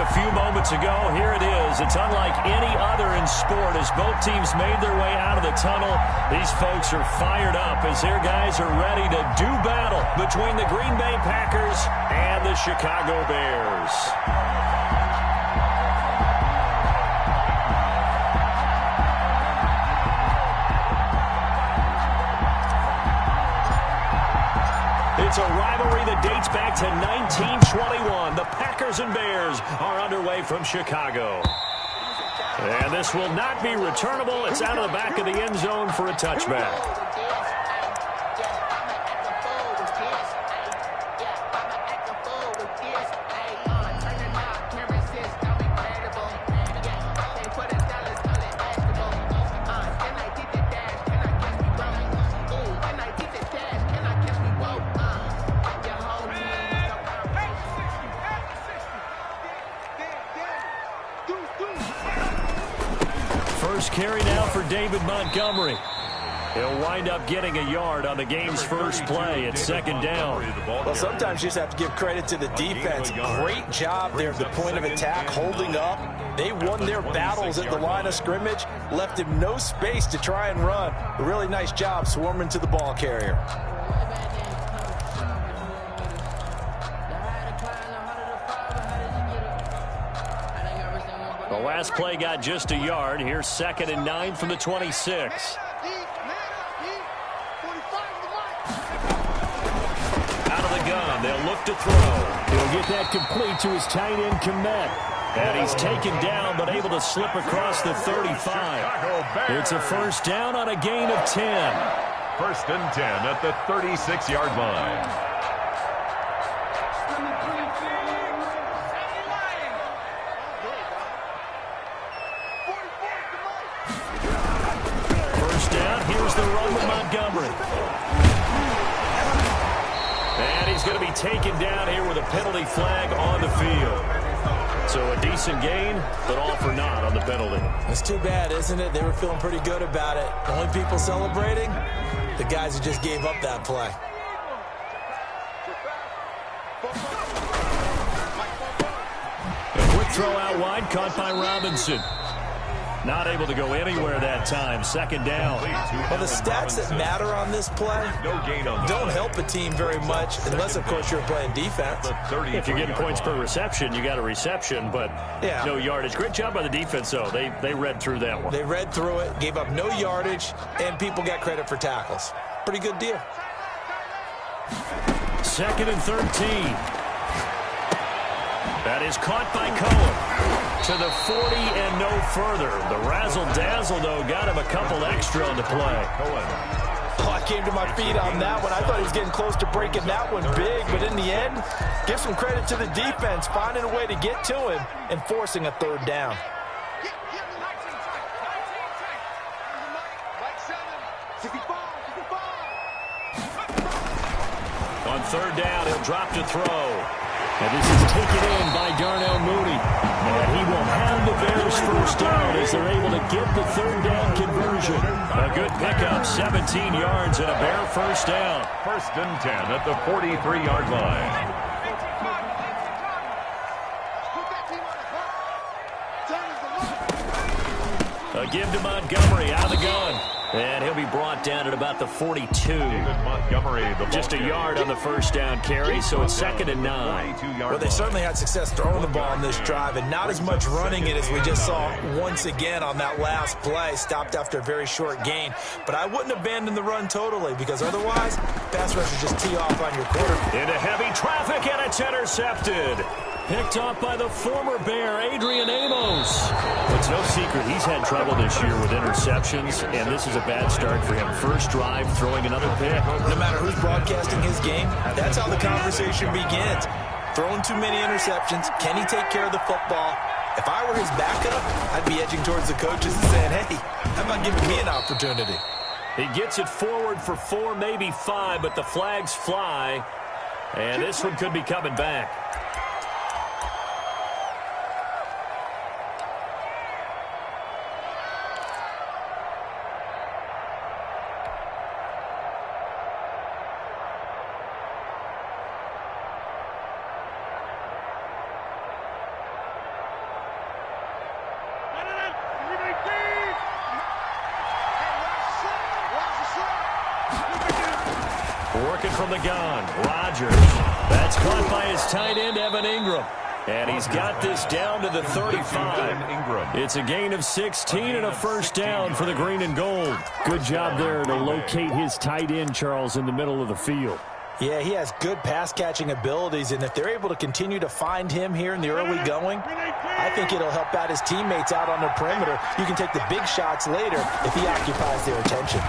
a few moments ago. Here it is. It's unlike any other in sport as both teams made their way out of the tunnel. These folks are fired up as their guys are ready to do battle between the Green Bay Packers and the Chicago Bears. It's a rivalry that dates back to 1921. The Packers and Bears are underway from Chicago. And this will not be returnable. It's out of the back of the end zone for a touchback. First carry now for David Montgomery. He'll wind up getting a yard on the game's first play. It's second down. Well, sometimes you just have to give credit to the defense. Great job there at the point of attack, holding up. They won their battles at the line of scrimmage, left him no space to try and run. A really nice job swarming to the ball carrier. The last play got just a yard. Here's 2nd and 9 from the 26. Out of the gun, they'll look to throw. He'll get that complete to his tight end, Komet. And he's taken down but able to slip across the 35. It's a first down on a gain of 10. 1st and 10 at the 36-yard line. Here's the run with Montgomery. And he's going to be taken down here with a penalty flag on the field. So a decent gain, but all for naught on the penalty. That's too bad, isn't it? They were feeling pretty good about it. The only people celebrating, the guys who just gave up that play. A quick throw out wide, caught by Robinson. Not able to go anywhere that time. Second down. Well, the stats that matter on this play don't help a team very much unless, of course, you're playing defense. If you're getting points per reception, you got a reception, but no yardage. Great job by the defense, though. They read through that one. They read through it, gave up no yardage, and people got credit for tackles. Pretty good deal. 2nd and 13. That is caught by Cohen. To the 40 and no further. The razzle-dazzle, though, got him a couple extra on the play. Oh, I came to my feet on that one. I thought he was getting close to breaking that one big, but in the end, give some credit to the defense, finding a way to get to him and forcing a third down. On third down, he'll drop to throw. And this is taken in by Darnell Mooney. And he will have the Bears first down as they're able to get the third down conversion. A good pickup, 17 yards and a Bear first down. 1st and 10 at the 43-yard line. A give to Montgomery out of the gun. And he'll be brought down at about the 42. Montgomery, just a yard on the first down carry, so it's 2nd and 9. Well, they certainly had success throwing the ball on this drive, and not as much running it as we just saw once again on that last play. Stopped after a very short gain. But I wouldn't abandon the run totally, because otherwise, pass rushers just tee off on your quarterback. Into heavy traffic, and it's intercepted. Picked off by the former Bear, Adrian Amos. It's no secret he's had trouble this year with interceptions, and this is a bad start for him. First drive, throwing another pick. No matter who's broadcasting his game, that's how the conversation begins. Throwing too many interceptions. Can he take care of the football? If I were his backup, I'd be edging towards the coaches and saying, hey, how about giving me an opportunity? He gets it forward for 4, maybe 5, but the flags fly, and this one could be coming back. working from the gun. Rodgers. That's caught by his tight end, Evan Ingram. And he's got this down to the 35. It's a gain of 16 and a first down for the green and gold. Good job there to locate his tight end, Charles, in the middle of the field. Yeah, he has good pass-catching abilities, and if they're able to continue to find him here in the early going, I think it'll help out his teammates out on the perimeter. You can take the big shots later if he occupies their attention.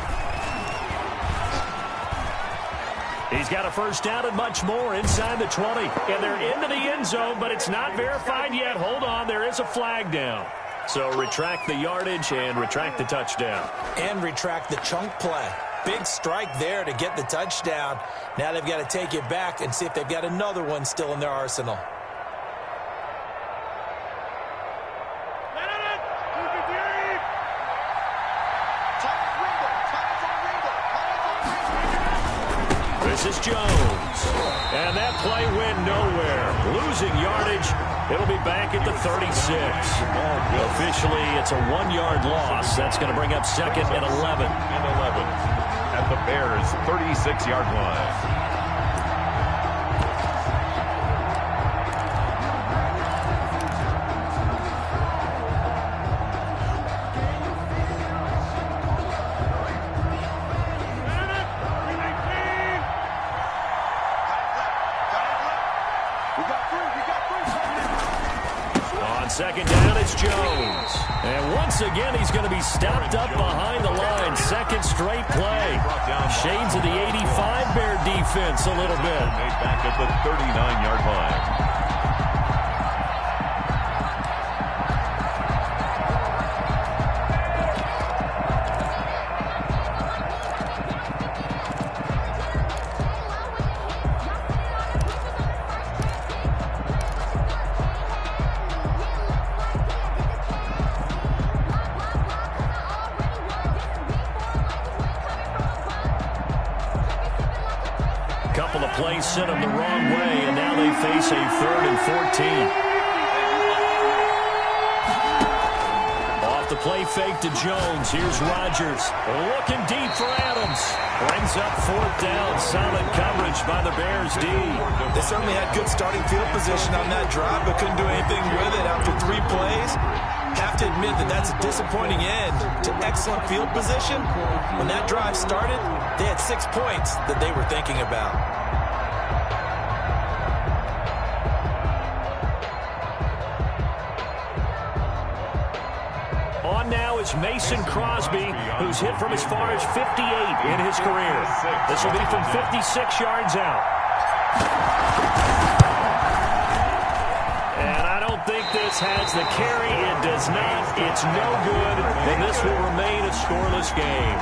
He's got a first down and much more inside the 20. And they're into the end zone, but it's not verified yet. Hold on, there is a flag down. So retract the yardage and retract the touchdown. And retract the chunk play. Big strike there to get the touchdown. Now they've got to take it back and see if they've got another one still in their arsenal. This is Jones. And that play went nowhere. Losing yardage. It'll be back at the 36. Officially, it's a 1-yard loss. That's going to bring up second and 11. At the Bears' 36-yard line. Second down, it's Jones. And once again, he's going to be stopped up behind the line. Second straight play. Shades of the 85 Bear defense a little bit. Made back at the 39-yard line. Plays sent them the wrong way, and now they face a 3rd and 14. Off the play fake to Jones. Here's Rodgers. Looking deep for Adams. Brings up 4th down. Solid coverage by the Bears D. They certainly had good starting field position on that drive, but couldn't do anything with it after 3 plays. Have to admit that that's a disappointing end to excellent field position. When that drive started, they had 6 points that they were thinking about. On now is Mason Crosby, who's hit from as far as 58 in his career. This will be from 56 yards out. And I don't think this has the carry. It does not. It's no good. And this will remain a scoreless game.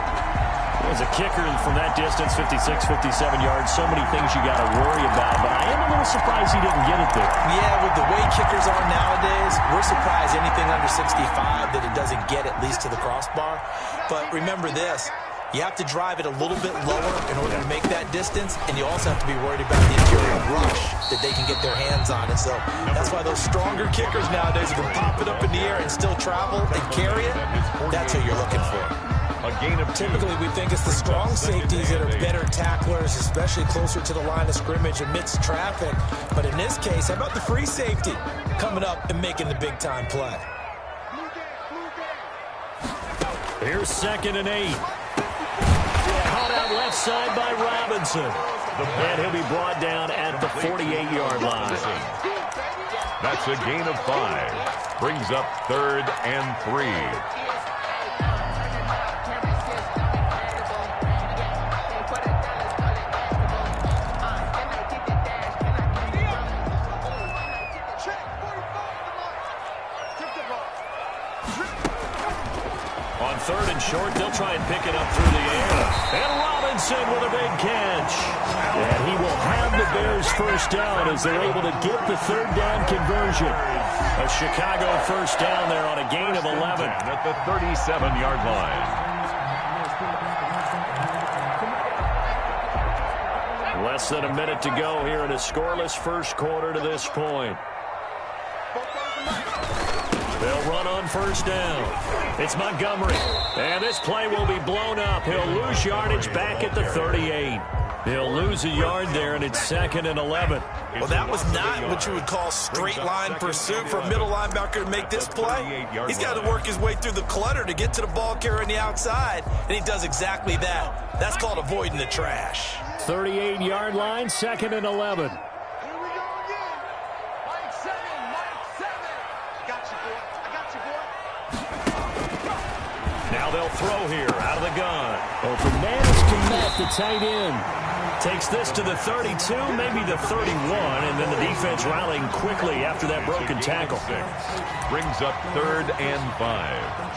As a kicker from that distance, 56, 57 yards, so many things you got to worry about. But I am a little surprised he didn't get it there. Yeah, with the way kickers are nowadays, we're surprised anything under 65 that it doesn't get at least to the crossbar. But remember this. You have to drive it a little bit lower in order to make that distance, and you also have to be worried about the interior rush that they can get their hands on it. So that's why those stronger kickers nowadays who can pop it up in the air and still travel and carry it, that's who you're looking for. Typically, we think it's the strong safeties that are better tacklers, especially closer to the line of scrimmage amidst traffic. But in this case, how about the free safety coming up and making the big-time play? Here's 2nd and 8. Caught out left side by Robinson. And he'll be brought down at the 48-yard line. That's a gain of 5. Brings up 3rd and 3. On 3rd and short, they'll try and pick it up through the air. And Robinson with a big catch. And he will have the Bears first down as they're able to get the 3rd down conversion. A Chicago first down there on a gain of 11. At the 37-yard line. Less than a minute to go here in a scoreless first quarter to this point. They'll run on first down. It's Montgomery. And this play will be blown up. He'll lose yardage back at the 38. He'll lose a yard there, and it's 2nd and 11. Well, that was not what you would call straight-line pursuit for a middle linebacker to make this play. He's got to work his way through the clutter to get to the ball carrier on the outside, and he does exactly that. That's called avoiding the trash. 38-yard line, 2nd and 11. Now they'll throw here out of the gun. Well, for managed to met the tight end. Takes this to the 32, maybe the 31, and then the defense rallying quickly after that broken tackle. Brings up 3rd and 5.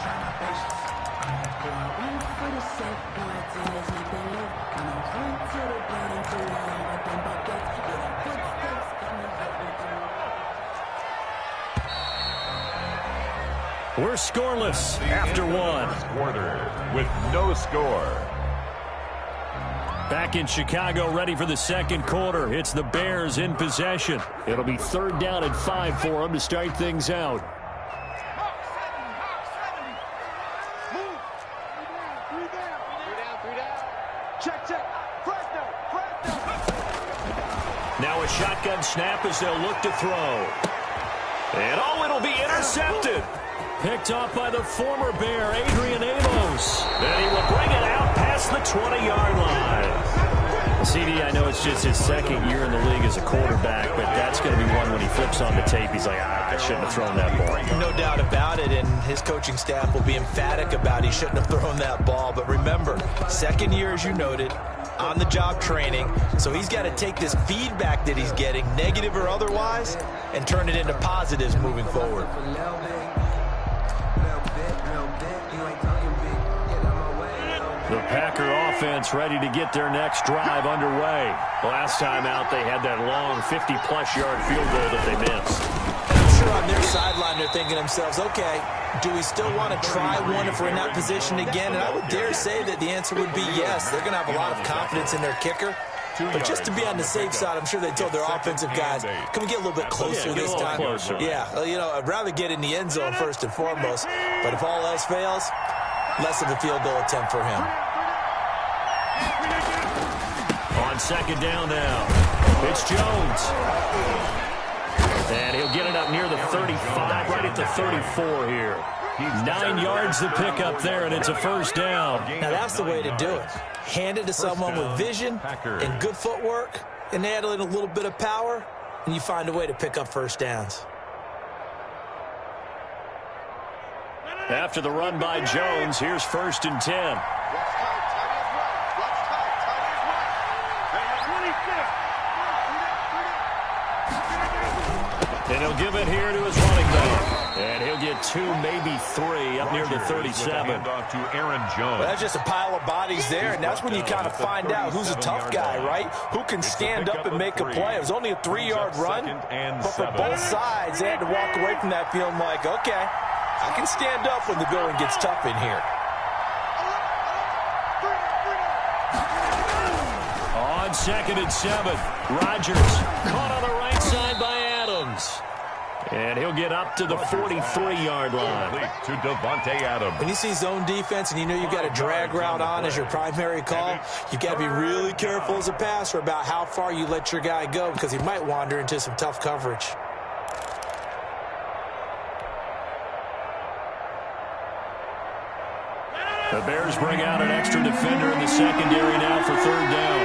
We're scoreless after one. Quarter with no score. Back in Chicago, ready for the second quarter. It's the Bears in possession. It'll be 3rd down and 5 for them to start things out. Now a shotgun snap as they'll look to throw. And it'll be intercepted. Picked off by the former Bear, Adrian Amos. And he will bring it out past the 20-yard line. CD, I know it's just his 2nd year in the league as a quarterback, but that's going to be one when he flips on the tape. He's like, I shouldn't have thrown that ball. No doubt about it, and his coaching staff will be emphatic about he shouldn't have thrown that ball. But remember, 2nd year, as you noted, on-the-job training. So he's got to take this feedback that he's getting, negative or otherwise, and turn it into positives moving forward. The Packer offense ready to get their next drive underway. Last time out, they had that long 50-plus yard field goal that they missed. I'm sure on their sideline they're thinking to themselves, okay, do we still want to try one if we're in that position again? And I would dare say that the answer would be yes. They're going to have a lot of confidence in their kicker. But just to be on the safe side, I'm sure they told their offensive guys, can we get a little bit closer this time? Yeah, I'd rather get in the end zone first and foremost. But if all else fails, less of a field goal attempt for him. On 2nd down now, it's Jones. And he'll get it up near the 35, right at the 34 here. 9 yards to pick up there, and it's a 1st down. Now that's the way to do it. Hand it to someone with vision and good footwork, and add in a little bit of power, and you find a way to pick up 1st downs. After the run by Jones, here's 1st and 10. And he'll give it here to his running back. And he'll get 2, maybe 3 up near the 37. Off to Aaron Jones. Well, that's just a pile of bodies there, and that's when you kind of find out who's a tough guy, right? Who can stand up and make a play. It was only a 3-yard run, but for both sides, they had to walk away from that feeling like, okay, I can stand up when the going gets tough in here. On 2nd and 7, Rodgers caught on the right side by Adams. And he'll get up to the 43-yard line. To Devontae Adams. When you see zone defense and you know you've got a drag route on as your primary call, you've got to be really careful as a passer about how far you let your guy go because he might wander into some tough coverage. The Bears bring out an extra defender in the secondary now for 3rd down.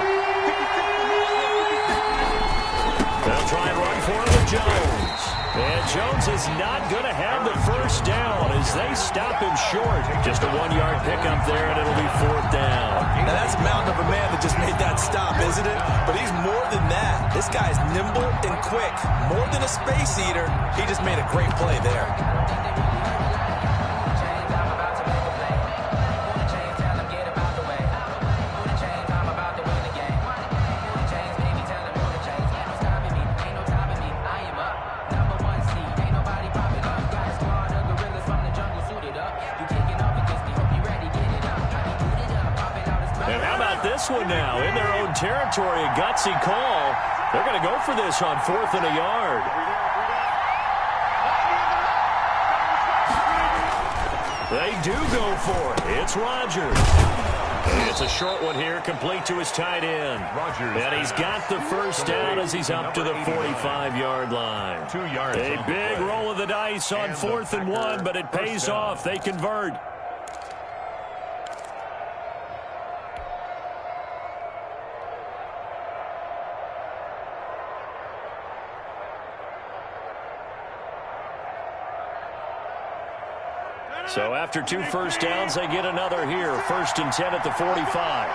They'll try and run for it with Jones. And Jones is not going to have the 1st down as they stop him short. Just a 1-yard pickup there, and it'll be 4th down. Now that's a mountain of a man that just made that stop, isn't it? But he's more than that. This guy's nimble and quick. More than a space eater, he just made a great play there. This one now in their own territory, a gutsy call. They're going to go for this on 4th and a yard. They do go for it. It's Rodgers. It's a short one here, complete to his tight end. And he's got the first down as he's up to the 45-yard line. 2 yards. A big roll of the dice on 4th and 1, but it pays off. They convert. So after 2 first downs, they get another here. 1st and 10 at the 45.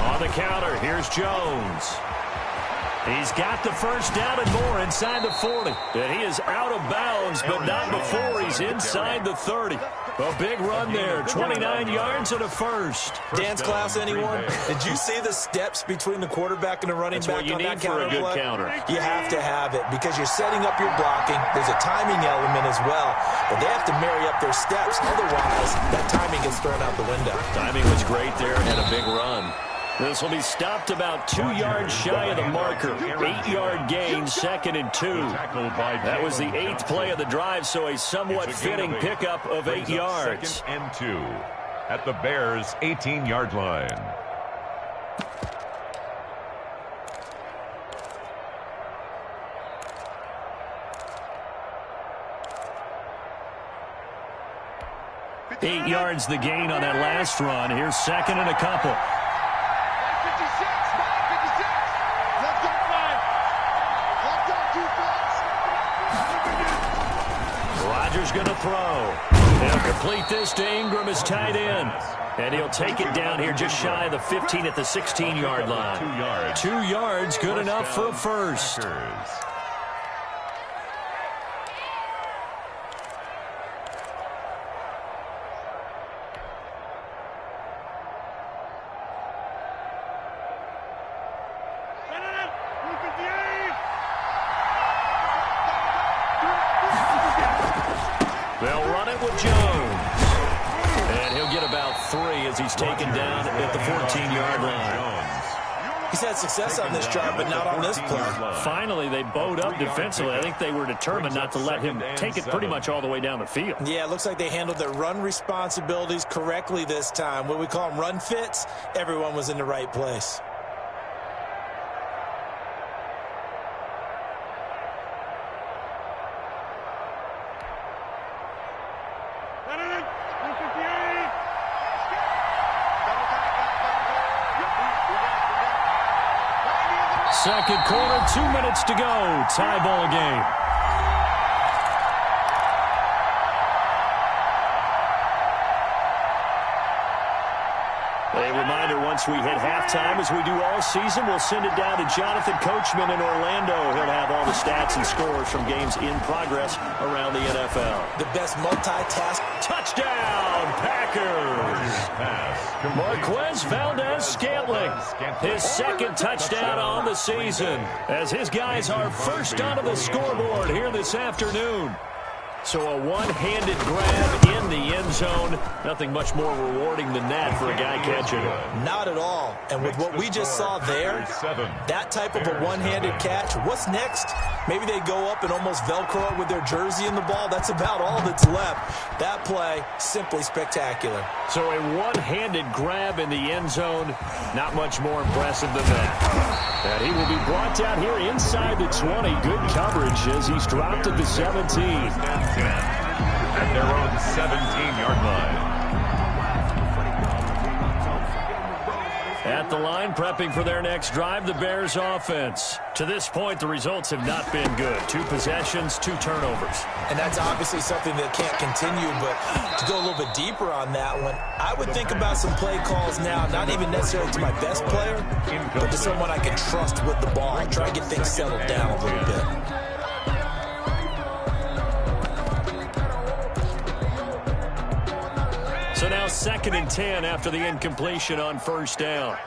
On the counter, here's Jones. He's got the first down and more inside the 40. And he is out of bounds, but not before he's inside the 30. A big run there, 29 yards and a first. Dance class, anyone? Did you see the steps between the quarterback and the running back on that counter play? That's what you need for a good counter. You have to have it because you're setting up your blocking. There's a timing element as well, but they have to marry up their steps. Otherwise, that timing gets thrown out the window. Timing was great there and had a big run. This will be stopped about 2 yards shy of the marker. 8-yard gain, 2nd and 2. That was the 8th play of the drive, so a somewhat fitting pickup of 8 yards. 2nd and 2 at the Bears' 18-yard line. Eight yards the gain on that last run. Here's 2nd and a couple. Rodgers going to throw. He'll complete this to Ingram as tight end. And he'll take it down here just shy of the 15 at the 16-yard line. 2 yards. 2 yards, good enough for a first. Packers. They'll run it with Jones. And he'll get about 3 as he's taken down at the 14-yard line. He's had success on this drive, but not on this play. Finally, they bowed up defensively. I think they were determined not to let him take it pretty much all the way down the field. Yeah, it looks like they handled their run responsibilities correctly this time. What we call them run fits, everyone was in the right place. Second quarter, 2 minutes to go. Tie ball game. A reminder, once we hit halftime, as we do all season, we'll send it down to Jonathan Coachman in Orlando. He'll have all the stats and scores from games in progress around the NFL. The best multitask. Touchdown, Packers! Marquez Valdez-Scantling, his 2nd touchdown on the season, as his guys are first onto the scoreboard here this afternoon. So a one-handed grab in the end zone. Nothing much more rewarding than that for a guy catching it. Not at all. And with what we just saw there, that type of a one-handed catch, what's next? Maybe they go up and almost Velcro it with their jersey in the ball. That's about all that's left. That play, simply spectacular. So a one-handed grab in the end zone, not much more impressive than that. And he will be brought down here inside the 20. Good coverage as he's dropped at the 17. At their own 17-yard line. At the line, prepping for their next drive, the Bears offense. To this point, the results have not been good. 2 possessions, 2 turnovers. And that's obviously something that can't continue, but to go a little bit deeper on that one, I would think about some play calls now, not even necessarily to my best player, but to someone I can trust with the ball. Try to get things settled down a little bit. So now 2nd and 10 after the incompletion on first down.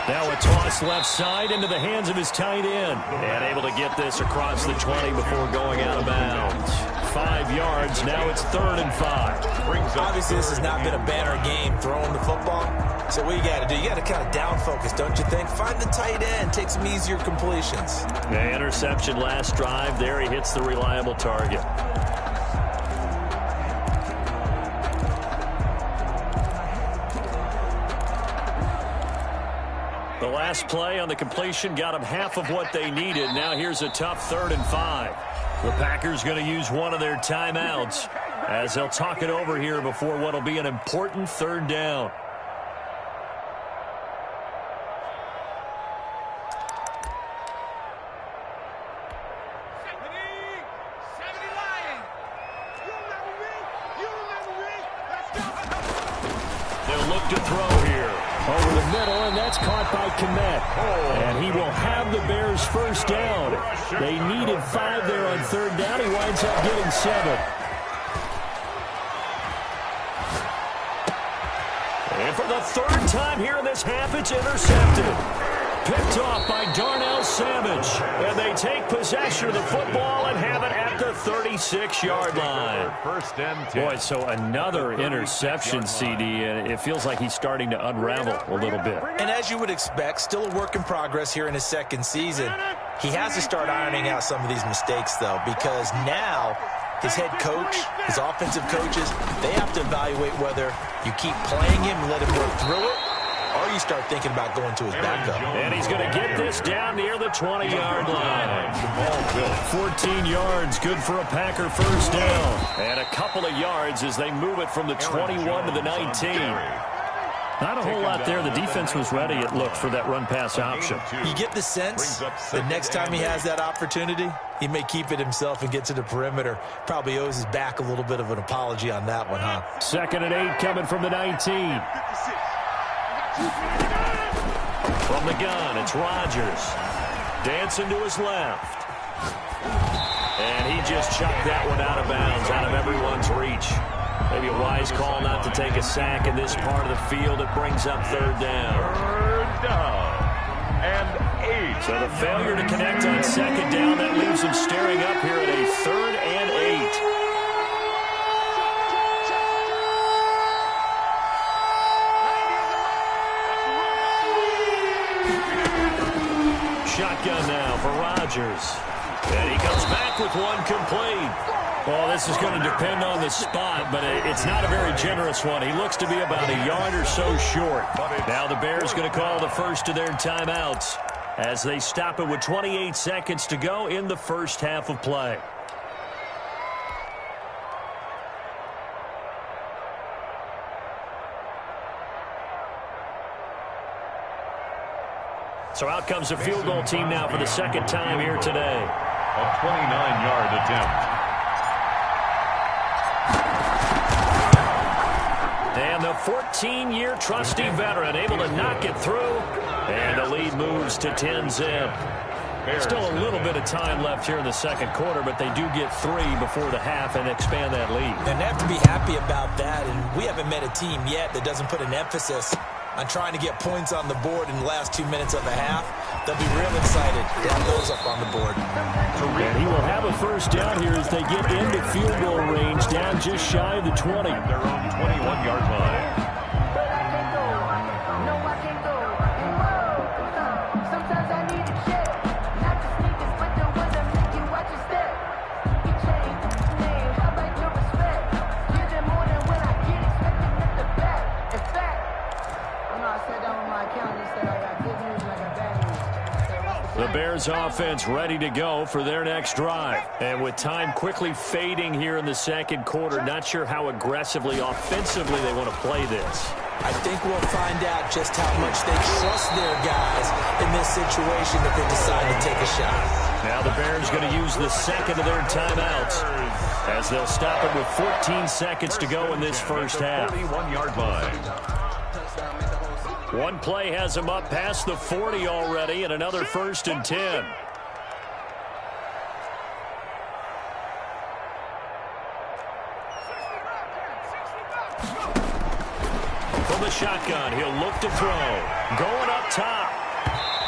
Now a toss left side into the hands of his tight end. And able to get this across the 20 before going out of bounds. 5 yards, now it's 3rd and 5. Obviously, this has not been a banner game throwing the football. So what you got to do, you got to kind of down focus, don't you think? Find the tight end, take some easier completions. The interception last drive. There he hits the reliable target. The last play on the completion got them half of what they needed. Now here's a tough 3rd and 5. The Packers going to use one of their timeouts as they'll talk it over here before what will be an important 3rd down. They'll look to throw here. Over the middle, and that's caught by Kmet. And he will have the Bears first down. They needed 5 there on 3rd down. He winds up getting 7. And for the 3rd time here in this half, it's intercepted. Picked off by Darnell Savage. And they take possession of the football and have it at the 36-yard line. First and 10. Boy, so another interception, CD, and it feels like he's starting to unravel a little bit. And as you would expect, still a work in progress here in his 2nd season. He has to start ironing out some of these mistakes, though, because now his head coach, his offensive coaches, they have to evaluate whether you keep playing him and let him work through it, or you start thinking about going to his backup. And he's going to get this down near the 20-yard line. 14 yards, good for a Packer first down. And a couple of yards as they move it from the 21 to the 19. Not a whole lot there. The defense was ready, it looked, for that run-pass option. You get the sense that next time he has that opportunity, he may keep it himself and get to the perimeter. Probably owes his back a little bit of an apology on that one, huh? 2nd and 8 coming from the 19. From the gun, it's Rodgers. Dancing to his left. And he just chucked that one out of bounds, out of everyone's reach. Maybe a wise call not to take a sack in this part of the field. It brings up 3rd down. 3rd down and 8. So the failure to connect on 2nd down, that leaves him staring up here at a 3rd and 8. Shotgun now for Rodgers. And he comes back with one complete. Well, this is going to depend on the spot, but it's not a very generous one. He looks to be about a yard or so short. Now the Bears going to call the first of their timeouts as they stop it with 28 seconds to go in the first half of play. So out comes the field goal team now for the 2nd time here today. A 29-yard attempt. And the 14-year trusty veteran able to knock it through. And the lead moves to 10-zip. Still a little bit of time left here in the 2nd quarter, but they do get 3 before the half and expand that lead. And they have to be happy about that. And we haven't met a team yet that doesn't put an emphasis on trying to get points on the board in the last 2 minutes of the half. They'll be real excited to have those up on the board. And he will have a first down here as they get into field goal range, down just shy of the 20. Their own 21-yard line. The Bears offense ready to go for their next drive. And with time quickly fading here in the 2nd quarter, not sure how aggressively, offensively they want to play this. I think we'll find out just how much they trust their guys in this situation if they decide to take a shot. Now the Bears going to use the 2nd of their timeouts as they'll stop it with 14 seconds to go in this first half. 41-yard line. One play has him up past the 40 already, and another 1st and 10. From the shotgun, he'll look to throw. Going up top.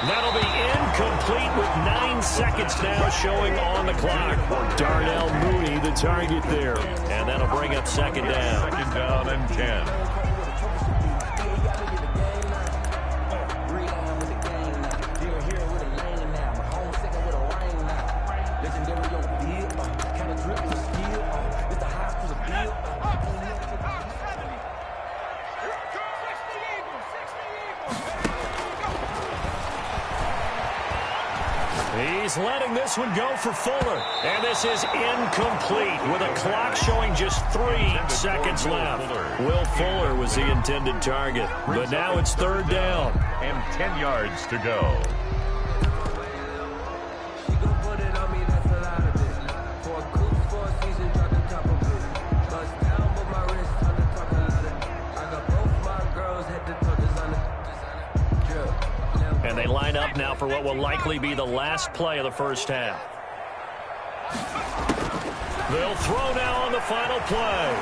That'll be incomplete with 9 seconds now showing on the clock. Darnell Mooney, the target there. And that'll bring up second down. Second down and 10. He's letting this one go for Fuller. And this is incomplete with a clock showing just 3 seconds left. Will Fuller was the intended target. But now it's third down. And 10 yards to go. And they line up now for what will likely be the last play of the first half. They'll throw now on the final play.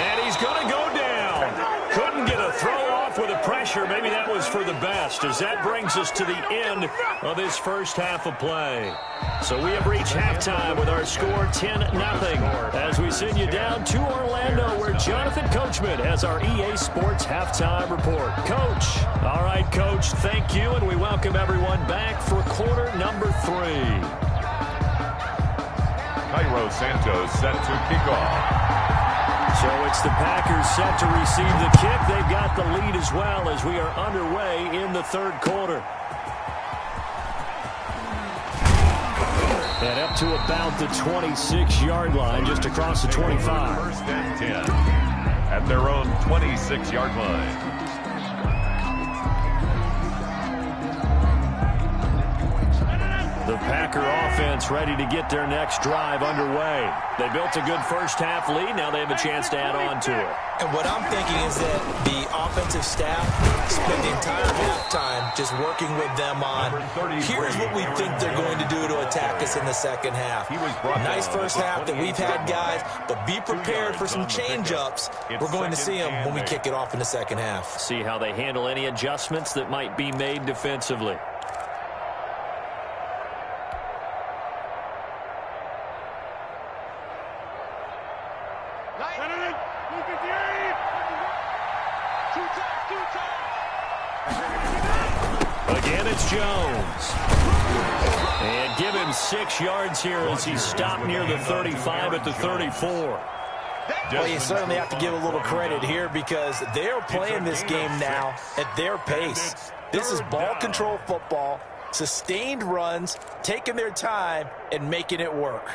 And he's going to go down. Couldn't get a throw off with the pressure. Maybe that was for the best, as that brings us to the end of this first half of play. So we have reached halftime with our score 10-0 as we send you down to Orlando, where Jonathan Coachman has our EA Sports halftime report. Coach. All right, Coach, thank you, and we welcome everyone back for quarter number 3. Cairo Santos set to kick off. So it's the Packers set to receive the kick. They've got the lead as well as we are underway in the third quarter. And up to about the 26-yard line, just across the 25. First and 10 at their own 26-yard line. The Packer offense ready to get their next drive underway. They built a good first-half lead. Now they have a chance to add on to it. And what I'm thinking is that the offensive staff spent the entire halftime just working with them on, here's what we think they're going to do to attack us in the second half. Nice first half that we've had, guys, but be prepared for some change-ups. We're going to see them when we kick it off in the second half. See how they handle any adjustments that might be made defensively. Again, it's Jones. And give him 6 yards here as he stopped near the 35 at the 34. Well, you certainly have to give a little credit here because they're playing this game now at their pace. This is ball control football, sustained runs, taking their time, and making it work.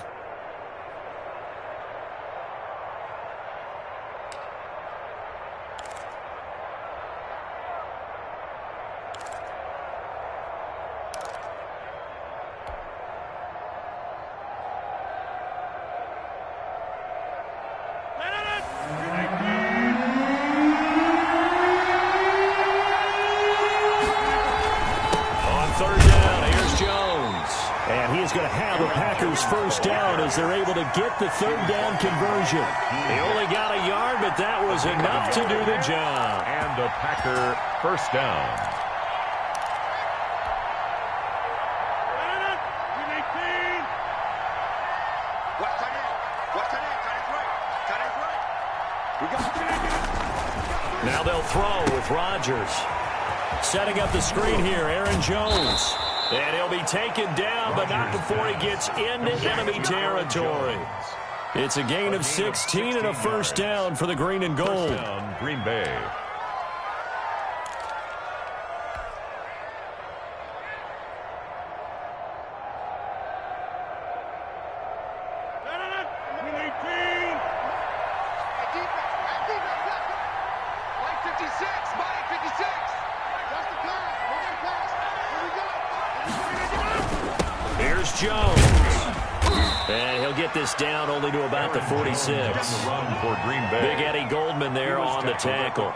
Going to have the Packers first down as they're able to get the third down conversion. They only got a yard, but that was enough to do the job. And a Packer first down. Now they'll throw with Rodgers. Setting up the screen here, Aaron Jones. And he'll be taken down, but not before he gets into enemy territory. It's a gain of 16 and a first down for the green and gold. First down, Green Bay. Jones. And he'll get this down only to about the 46. Big Eddie Goldman there on the tackle.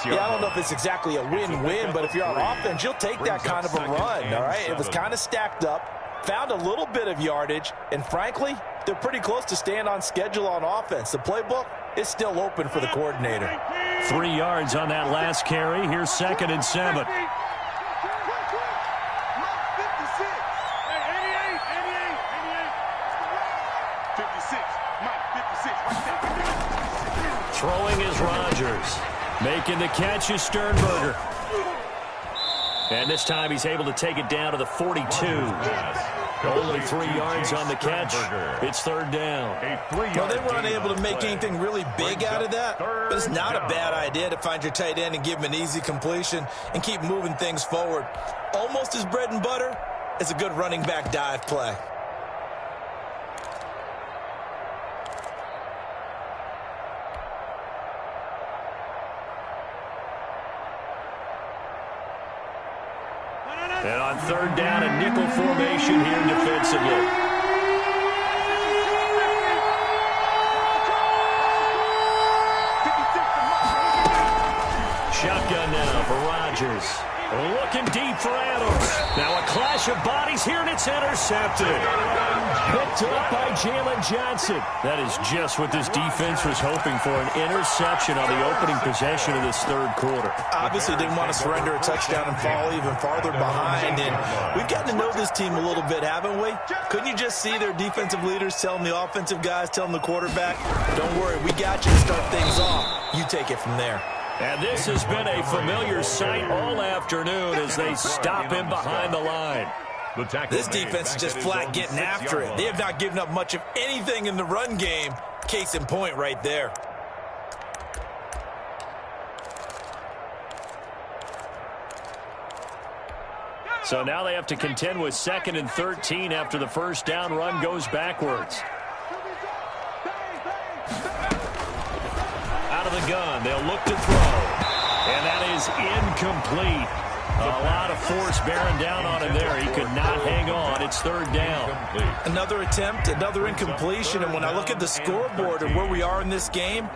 Yeah, I don't know if it's exactly a win-win, but if you're on offense, you'll take that kind of a run, all right? It was kind of stacked up, found a little bit of yardage, and frankly, they're pretty close to staying on schedule on offense. The playbook is still open for the coordinator. 3 yards on that last carry. Here's 2nd and 7. Throwing is Rodgers. Making the catch is Sternberger. And this time he's able to take it down to the 42. Only 3 yards on the catch. It's third down. Well, they were unable to make anything really big out of that, but it's not a bad idea to find your tight end and give him an easy completion and keep moving things forward. Almost his bread and butter is a good running back dive play. And on third down, a nickel formation here defensively. Shotgun now for Rodgers. Looking deep for Adams. Now a clash of bodies here, and it's intercepted. Picked up by Jalen Johnson. That is just what this defense was hoping for, an interception on the opening possession of this third quarter. Obviously didn't want to surrender a touchdown and fall even farther behind, and we've gotten to know this team a little bit, haven't we? Couldn't you just see their defensive leaders telling the offensive guys, telling the quarterback, don't worry, we got you to start things off. You take it from there. And this has been a familiar sight all afternoon as they stop him behind the line. This defense is just flat getting after it. They have not given up much of anything in the run game. Case in point right there. So now they have to contend with 2nd and 13 after the first down run goes backwards. Out of the gun, they'll look to throw. And that is incomplete. A lot of force bearing down on him there. He could not hang on. It's third down. Another attempt, another incompletion. And when I look at the scoreboard and where we are in this game,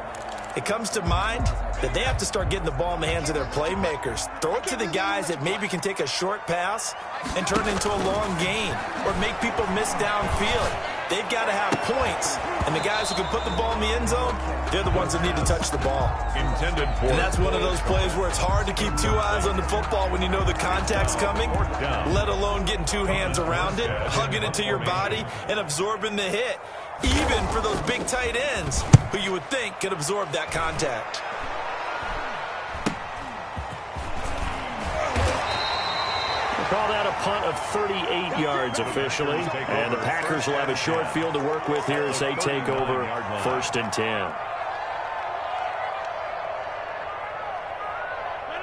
it comes to mind that they have to start getting the ball in the hands of their playmakers. Throw it to the guys that maybe can take a short pass and turn it into a long gain or make people miss downfield. They've got to have points. And the guys who can put the ball in the end zone, they're the ones that need to touch the ball. Intended for. And that's one of those plays where it's hard to keep 2 eyes on the football when you know the contact's coming, let alone getting 2 hands around it, hugging it to your body, and absorbing the hit. Even for those big tight ends who you would think could absorb that contact. Call that a punt of 38 yards officially. And the Packers will have a short field to work with here as they take over 1st and 10.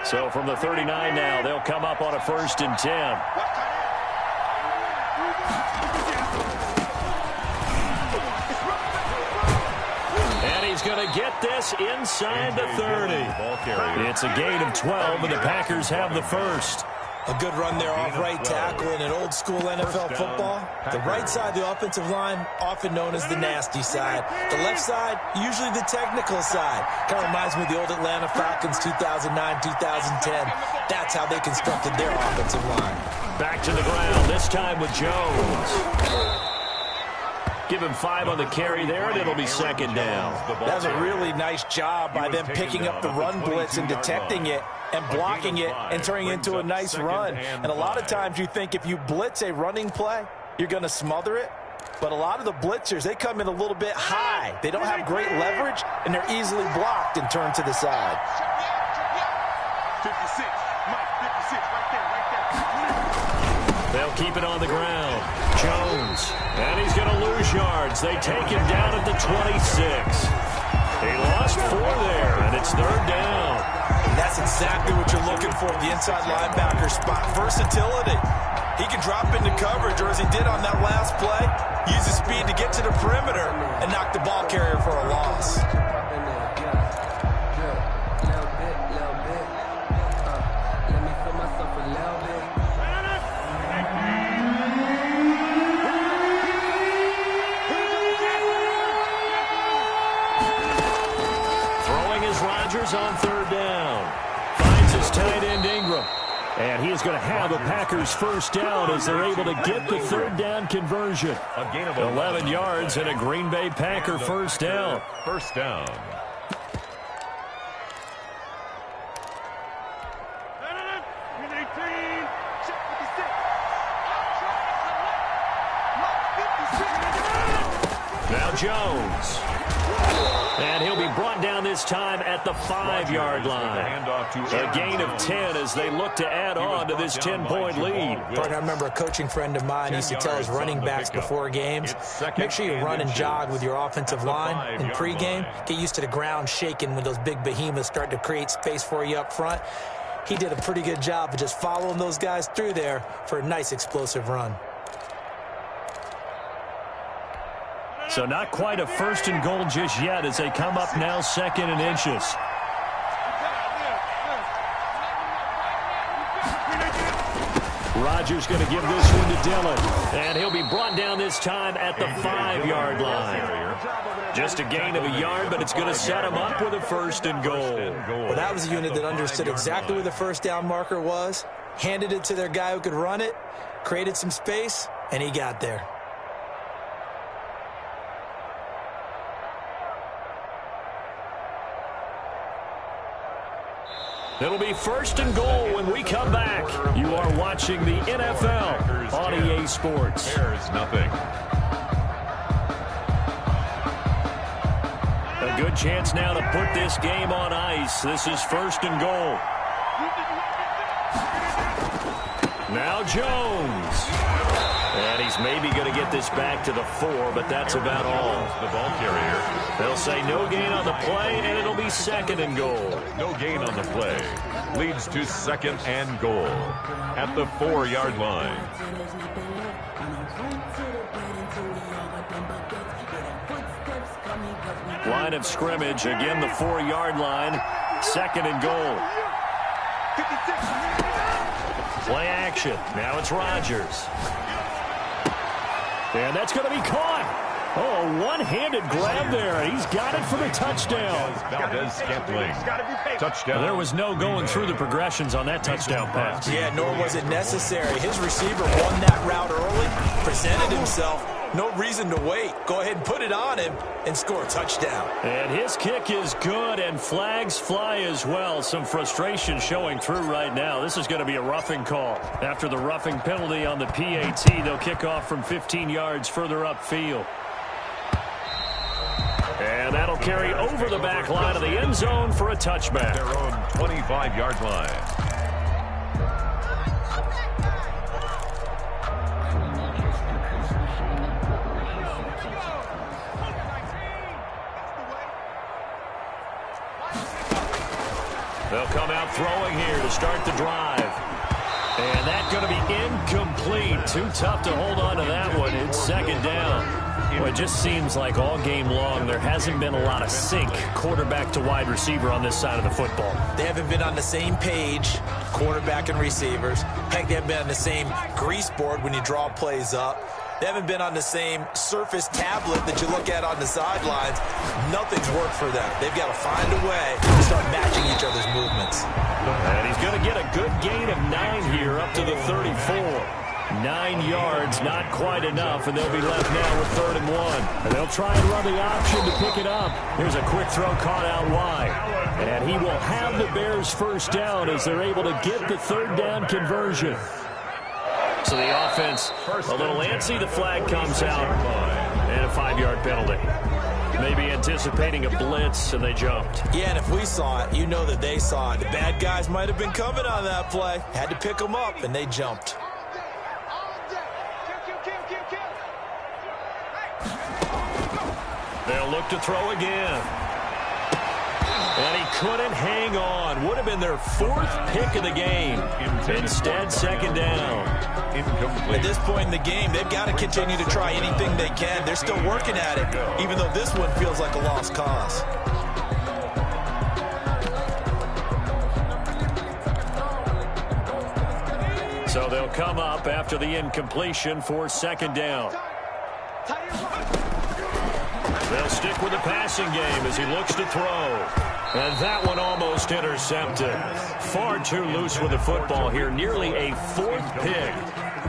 So from the 39 now, they'll come up on a 1st and 10. He's going to get this inside the 30. It's a gain of 12, and the Packers have the first. A good run there off right tackle in an old-school NFL football. The right side of the offensive line, often known as the nasty side. The left side, usually the technical side. Kind of reminds me of the old Atlanta Falcons 2009-2010. That's how they constructed their offensive line. Back to the ground, this time with Jones. Give him 5 on the carry there, and it'll be 2nd down. That was a really nice job by them picking up the run blitz and detecting it and blocking it and turning it into a nice run. And a lot of times you think if you blitz a running play, you're going to smother it. But a lot of the blitzers, they come in a little bit high. They don't have great leverage, and they're easily blocked and turned to the side. 56, Mike, 56, right there. They'll keep it on the ground. Jones, and he's going to lose yards. They take him down at the 26. He lost 4 there, and it's 3rd down. And that's exactly what you're looking for at the inside linebacker spot. Versatility. He can drop into coverage, or as he did on that last play, use his speed to get to the perimeter and knock the ball carrier for a loss. On 3rd down. Finds his tight end Ingram. And he is going to have a Packers first down as they're able to get the 3rd down conversion. 11 yards and a Green Bay Packer first down. First down. Now Jones. And he'll be brought down this this time at the 5-yard line. A gain of 10 as they look to add on to this 10-point lead. Partner, I remember a coaching friend of mine used to tell his running backs before games, make sure you run and jog with your offensive line in pregame. Get used to the ground shaking when those big behemoths start to create space for you up front. He did a pretty good job of just following those guys through there for a nice explosive run. So not quite a first and goal just yet as they come up now 2nd and inches. Rodgers going to give this one to Dillon. And he'll be brought down this time at the 5-yard line. Just a gain of a yard, but it's going to set him up with a first and goal. Well, that was a unit that understood exactly where the first down marker was, handed it to their guy who could run it, created some space, and he got there. It'll be first and goal when we come back. You are watching the NFL on EA Sports. Bears nothing. A good chance now to put this game on ice. This is first and goal. Now Jones. And he's maybe going to get this back to the 4, but that's about all. The ball carrier. They'll say no gain on the play, and it'll be 2nd and goal. No gain on the play. Leads to 2nd and goal at the 4-yard line. Line of scrimmage, again the 4-yard line. 2nd and goal. Play action. Now it's Rodgers. And that's going to be caught. Oh, a one-handed grab there. He's got it for the touchdown. Valdez-Scantling. Touchdown. There was no going through the progressions on that touchdown pass. Yeah, nor was it necessary. His receiver won that route early, presented himself. No reason to wait. Go ahead and put it on him and score a touchdown. And his kick is good, and flags fly as well. Some frustration showing through right now. This is going to be a roughing call. After the roughing penalty on the PAT, they'll kick off from 15 yards further upfield. And that'll carry over the back line of the end zone for a touchback. Their own 25-yard line. They'll come out throwing here to start the drive. And that's going to be incomplete. Too tough to hold on to that one. It's 2nd down. Well, it just seems like all game long there hasn't been a lot of sync quarterback to wide receiver on this side of the football. They haven't been on the same page, quarterback and receivers. Heck, they haven't been on the same grease board when you draw plays up. They haven't been on the same surface tablet that you look at on the sidelines. Nothing's worked for them. They've got to find a way to start matching each other's movements. And he's going to get a good gain of 9 here up to the 34. 9 yards, not quite enough, and they'll be left now with 3rd and 1. And they'll try and run the option to pick it up. Here's a quick throw caught out wide. And he will have the Bears first down as they're able to get the 3rd down conversion. So the offense a little antsy. The flag comes out, and a 5-yard penalty. Maybe anticipating a blitz, and they jumped. Yeah, and if we saw it, you know that they saw it. The bad guys might have been coming on that play. Had to pick them up, and they jumped. They'll look to throw again. And he couldn't hang on. Would have been their 4th pick of the game. Instead, 2nd down. At this point in the game, they've got to continue to try anything they can. They're still working at it, even though this one feels like a lost cause. So they'll come up after the incompletion for 2nd down. They'll stick with the passing game as he looks to throw. And that one almost intercepted. Far too loose with the football here. Nearly a 4th pick.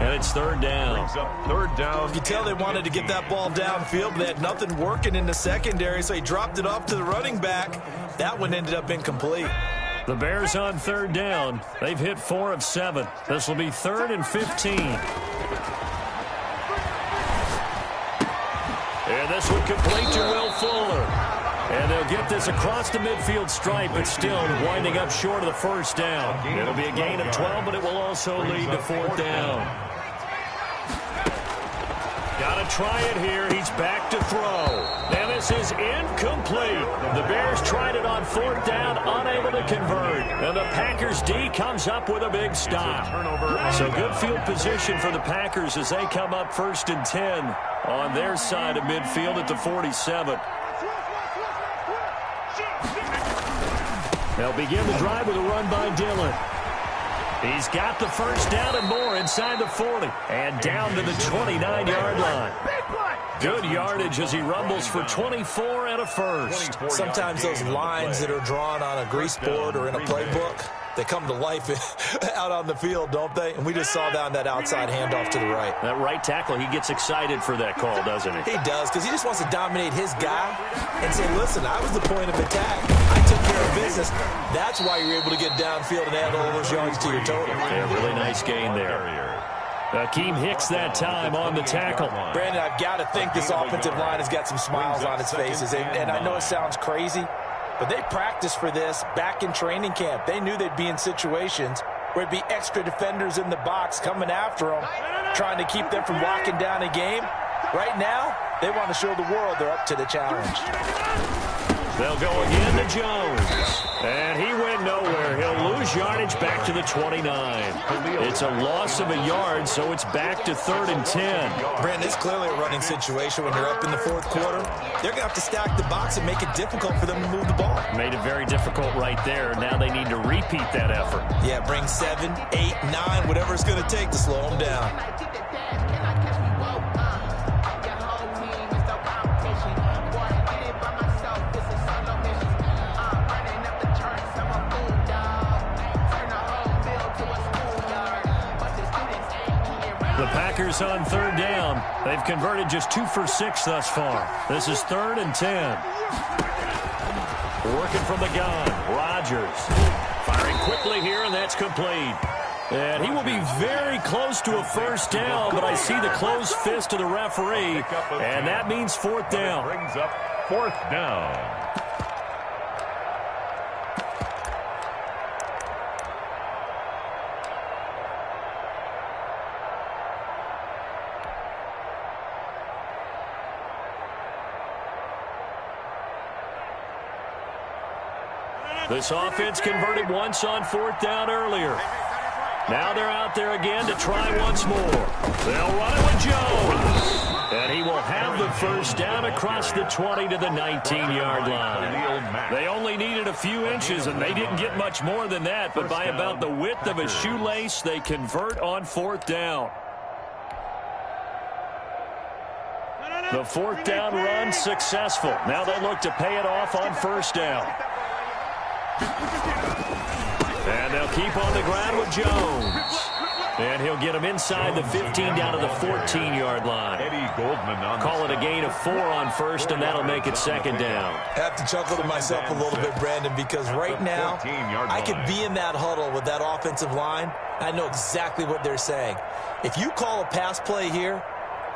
And it's 3rd down. 3rd down. You could tell they wanted to get that ball downfield, but they had nothing working in the secondary, so he dropped it off to the running back. That one ended up incomplete. The Bears on 3rd down. They've hit 4 of 7. This will be 3rd and 15. And this one complete to Will Fuller. And they'll get this across the midfield stripe, but still winding up short of the first down. It'll be a gain of 12, but it will also lead to fourth down. Got to try it here. He's back to throw. And this is incomplete. The Bears tried it on fourth down, unable to convert. And the Packers D comes up with a big stop. So good field position for the Packers as they come up 1st and 10 on their side of midfield at the 47. They'll begin the drive with a run by Dillon. He's got the first down and more inside the 40 and down to the 29-yard line. Good yardage as he rumbles for 24 and a first. Sometimes those lines that are drawn on a grease board or in a playbook, they come to life out on the field, don't they? And we just saw that on that outside handoff to the right. That right tackle, he gets excited for that call, doesn't he? He does, because he just wants to dominate his guy and say, listen, I was the point of attack. I took care of business. That's why you're able to get downfield and add all those yards to your total. Yeah, really nice gain there. Akeem Hicks that time on the tackle. Brandon, I've got to think this offensive line has got some smiles on its faces. And I know it sounds crazy, but they practiced for this back in training camp. They knew they'd be in situations where it'd be extra defenders in the box coming after them, trying to keep them from locking down a game. Right now, they want to show the world they're up to the challenge. They'll go again to Jones. And he went nowhere. He'll lose yardage back to the 29. It's a loss of a yard, so it's back to 3rd and 10. Brandon, it's clearly a running situation when you're up in the fourth quarter. They're going to have to stack the box and make it difficult for them to move the ball. Made it very difficult right there. Now they need to repeat that effort. Yeah, bring 7, 8, 9, whatever it's going to take to slow them down. The Packers on 3rd down. They've converted just 2 for 6 thus far. This is 3rd and 10. Working from the gun. Rodgers firing quickly here, and that's complete. And he will be very close to a first down, but I see the closed fist of the referee, and that means 4th down. Brings up 4th down. This offense converted once on 4th down earlier. Now they're out there again to try once more. They'll run it with Jones. And he will have the first down across the 20 to the 19-yard line. They only needed a few inches, and they didn't get much more than that. But by about the width of a shoelace, they convert on 4th down. The 4th down run successful. Now they look to pay it off on first down. And they'll keep on the ground with Jones. And he'll get him inside the 15 down to the 14-yard line. Eddie Goldman on Call it a gain of 4 on first, and that'll make it 2nd down. I have to chuckle to myself a little bit, Brandon, because right now I could be in that huddle with that offensive line. I know exactly what they're saying. If you call a pass play here,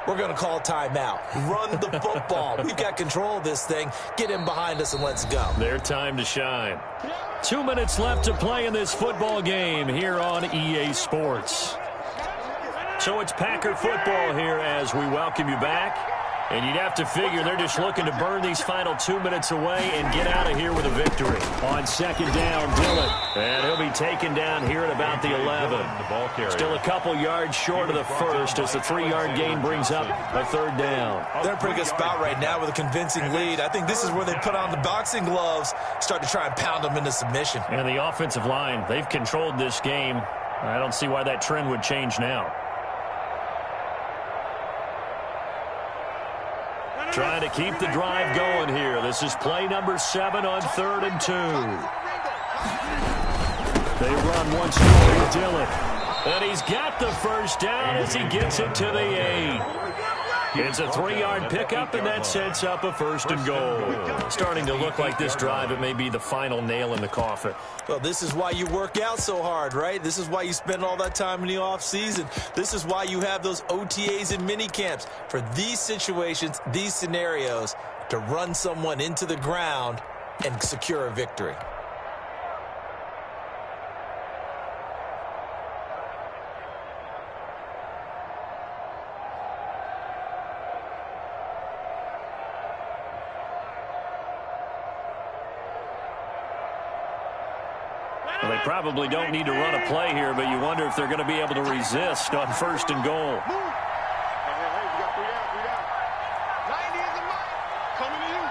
we're going to call a timeout. Run the football. We've got control of this thing. Get in behind us and let's go. Their time to shine. 2 minutes left to play in this football game here on EA Sports. So it's Packer football here as we welcome you back. And you'd have to figure they're just looking to burn these final 2 minutes away and get out of here with a victory. On 2nd down, Dillon. And he'll be taken down here at about the 11. Still a couple yards short of the first as the 3-yard gain brings up a 3rd down. They're in a pretty good spot right now with a convincing lead. I think this is where they put on the boxing gloves, start to try and pound them into submission. And the offensive line, they've controlled this game. I don't see why that trend would change now. Trying to keep the drive going here. This is play number 7 on 3rd and 2. They run once more with Dillon. And he's got the first down as he gets it to the 8. It's a 3-yard pickup, and that sets up a 1st and goal. Starting to look like this drive, it may be the final nail in the coffin. Well, this is why you work out so hard, right? This is why you spend all that time in the offseason. This is why you have those OTAs and mini camps. For these situations, these scenarios, to run someone into the ground and secure a victory. Well, they probably don't need to run a play here, but you wonder if they're going to be able to resist on 1st and goal. Hey, you got 3 down. 90 is the mark. Coming to you.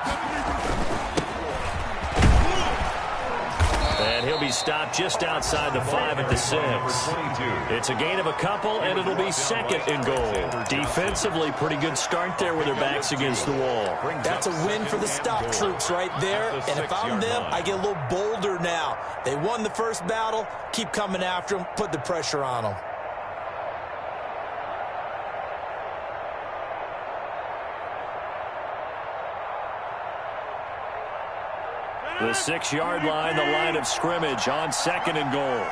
And he'll be stopped just outside the 5 at the 6. It's a gain of a couple, and it'll be 2nd and goal. Defensively, pretty good start there with their backs against the wall. That's a win for the stop troops right there. And if I'm them, I get a little bolder now. They won the first battle. Keep coming after them. Put the pressure on them. The 6-yard line, the line of scrimmage on 2nd and goal.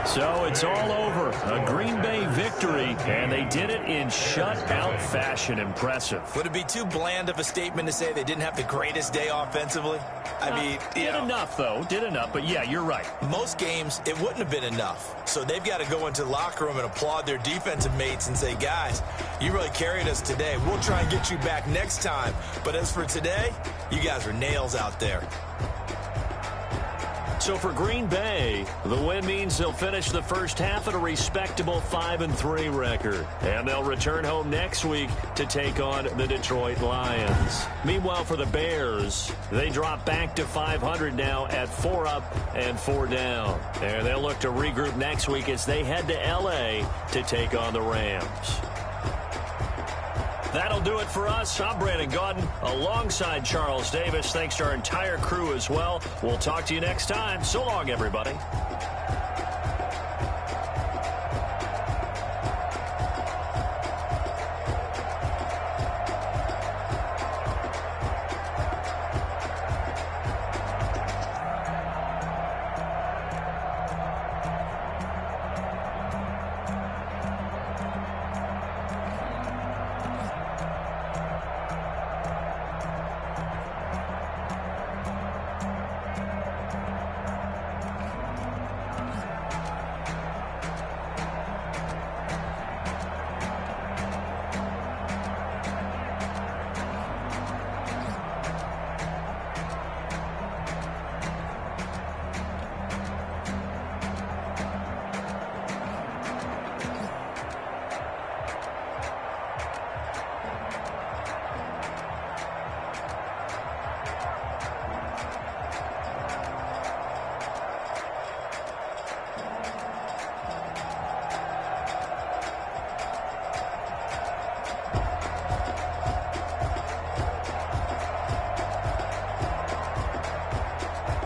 So it's all over. A Green Bay victory, and they did it in shutout fashion. Impressive. Would it be too bland of a statement to say they didn't have the greatest day offensively? I mean, did enough, though. Did enough, but yeah, you're right. Most games, it wouldn't have been enough. So they've got to go into the locker room and applaud their defensive mates and say, guys, you really carried us today. We'll try and get you back next time. But as for today, you guys are nails out there. So for Green Bay, the win means they'll finish the first half at a respectable 5-3 record. And they'll return home next week to take on the Detroit Lions. Meanwhile, for the Bears, they drop back to 500 now at 4 up and 4 down. And they'll look to regroup next week as they head to L.A. to take on the Rams. That'll do it for us. I'm Brandon Gaudin alongside Charles Davis. Thanks to our entire crew as well. We'll talk to you next time. So long, everybody.